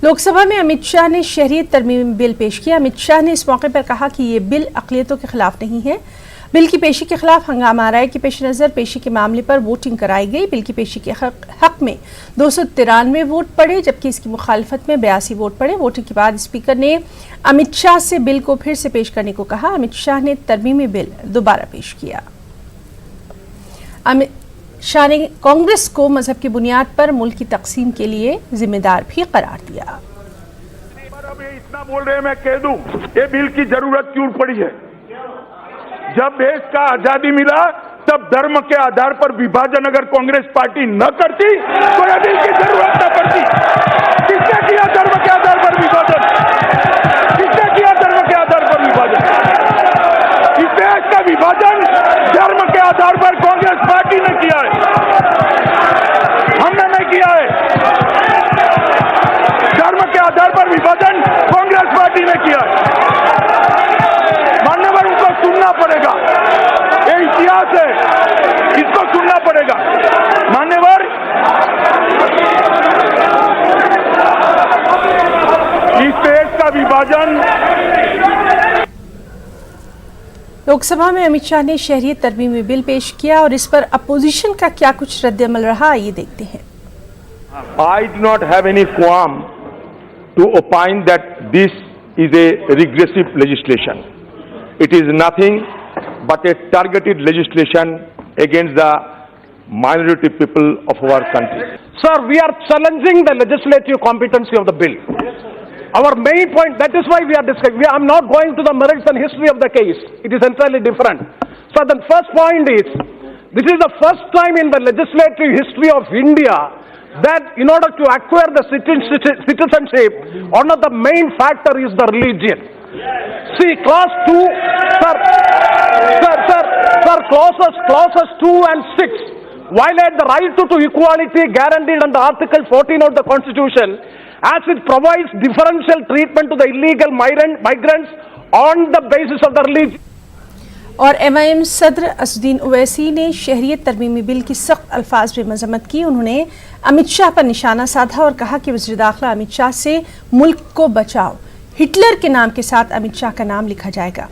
लोकसभा में अमित शाह ने शहरियत तरमीम बिल पेश किया। अमित शाह ने इस मौके पर कहा कि ये बिल अक़लियतों के खिलाफ नहीं है। बिल की पेशी के खिलाफ हंगामा आरआई के पेश नज़र पेशी के मामले पर वोटिंग कराई गई। बिल की पेशी के हक में 293 वोट पड़े, जबकि इसकी मुखालफत में 82 वोट पड़े। वोटिंग के बाद स्पीकर ने अमित शाह से बिल को फिर से पेश करने को कहा। अमित शाह ने तरमीमी बिल दोबारा पेश किया। अमित शाह ने कांग्रेस को मजहब की बुनियाद पर मुल्क की तकसीम के लिए जिम्मेदार भी करार दिया। अब ये इतना बोल रहे हैं, मैं कह दूं, ये बिल की जरूरत क्यों पड़ी है? जब देश का आजादी मिला तब धर्म के आधार पर विभाजन अगर कांग्रेस पार्टी न करती तो ये बिल की जरूरत न पड़ती। किसने किया धर्म के आधार पर विभाजन? किसने किया धर्म के आधार पर विभाजन? इस देश का विभाजन धर्म के आधार पर कांग्रेस पार्टी ने किया है, हमने नहीं किया है। धर्म के आधार पर विभाजन कांग्रेस पार्टी ने किया है। मान्यवर, उनको सुनना पड़ेगा, ये इतिहास है, इसको सुनना पड़ेगा। मान्यवर, इस देश का विभाजन। लोकसभा में अमित शाह ने शहरियत तरमीमी बिल पेश किया और इस पर अपोजिशन का क्या कुछ रद्द-ए-अमल रहा, ये देखते हैं। I do not have any qualm to opine that this is a regressive legislation. It is nothing but a targeted legislation against the minority people of our country. Sir, we are challenging the legislative competency of the bill. Our main point, that is why we are discussing. I am not going to the merits and history of the case. It is entirely different. So the first point is, this is the first time in the legislative history of India that in order to acquire the citizenship, one of the main factor is the religion. See, clause 2, clauses 2 and 6 violate the right to equality guaranteed under Article 14 of the Constitution, as it provides differential treatment to the illegal migrants on the basis of the religion. और MIM सदर असदुद्दीन ओवैसी ने शहरियत तरमीमी bill की सख्त अल्फाज में मजम्मत की। उन्होंने अमित शाह पर निशाना साधा और कहा कि वज़ीर दाखिला अमित शाह से मुल्क को बचाओ, हिटलर के नाम के साथ अमित शाह का नाम लिखा जाएगा।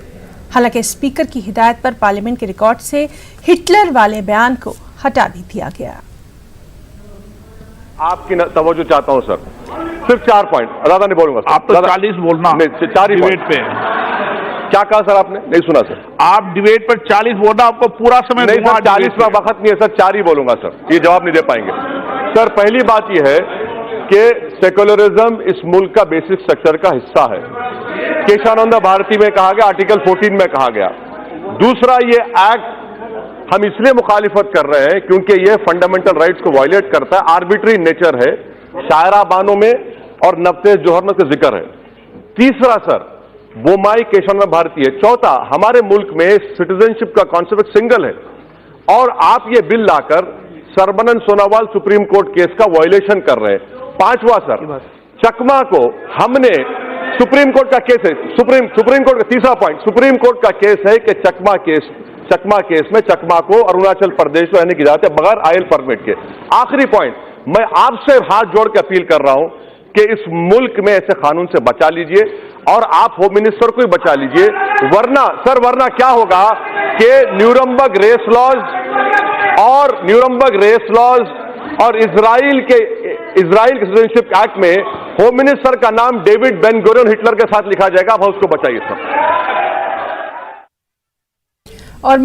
हालांकि स्पीकर की हिदायत पर पार्लियामेंट के रिकॉर्ड से हिटलर वाले बयान को हटा भी दिया गया। आपकी तवज्जो चाहता हूं सर, सिर्फ 4 पॉइंट, ज्यादा नहीं बोलूंगा। आप तो 40 बोलना, 4 ही डिबेट पे। क्या कहा सर आपने? नहीं सुना सर। आप डिबेट पर 40 बोलना, आपको पूरा समय नहीं सर, 40 में वक्त नहीं है सर, 4 ही बोलूंगा सर, ये जवाब नहीं दे पाएंगे सर। पहली बात यह है कि सेक्युलरिज्म इस मुल्क का बेसिक स्ट्रक्चर का हिस्सा है। केशवानंद भारती में कहा गया, आर्टिकल 14 में कहा गया। दूसरा, ये एक्ट हम इसलिए मुखालिफत कर रहे हैं क्योंकि ये फंडामेंटल राइट्स को वायलेट करता है, आर्बिट्री नेचर है, शायरा बानों में और नफ्तेज जोहर में जिक्र है। तीसरा सर, बोमाई केशवानंद भारती है। चौथा, हमारे मुल्क में सिटीजनशिप का कॉन्सेप्ट सिंगल है और आप ये बिल लाकर सरबनन सोनोवाल सुप्रीम कोर्ट केस का वायलेशन कर रहे हैं। पांचवा सर, चकमा को हमने सुप्रीम कोर्ट का केस है, सुप्रीम कोर्ट का तीसरा पॉइंट, सुप्रीम कोर्ट का केस है कि चकमा केस में चकमा को अरुणाचल प्रदेश में रहने की इजाजत है बगैर आयल परमिट के। आखिरी पॉइंट, मैं आपसे हाथ जोड़ के अपील कर रहा हूं कि इस मुल्क में ऐसे कानून से बचा लीजिए और आप होम मिनिस्टर को ही बचा लीजिए, वरना क्या होगा कि न्यूरमबर्ग रेस लॉज और इजराइल के सिटीजनशिप एक्ट में होम मिनिस्टर का नाम डेविड बेन गुरियन हिटलर के साथ लिखा जाएगा। आप उसको बचाइए सर। और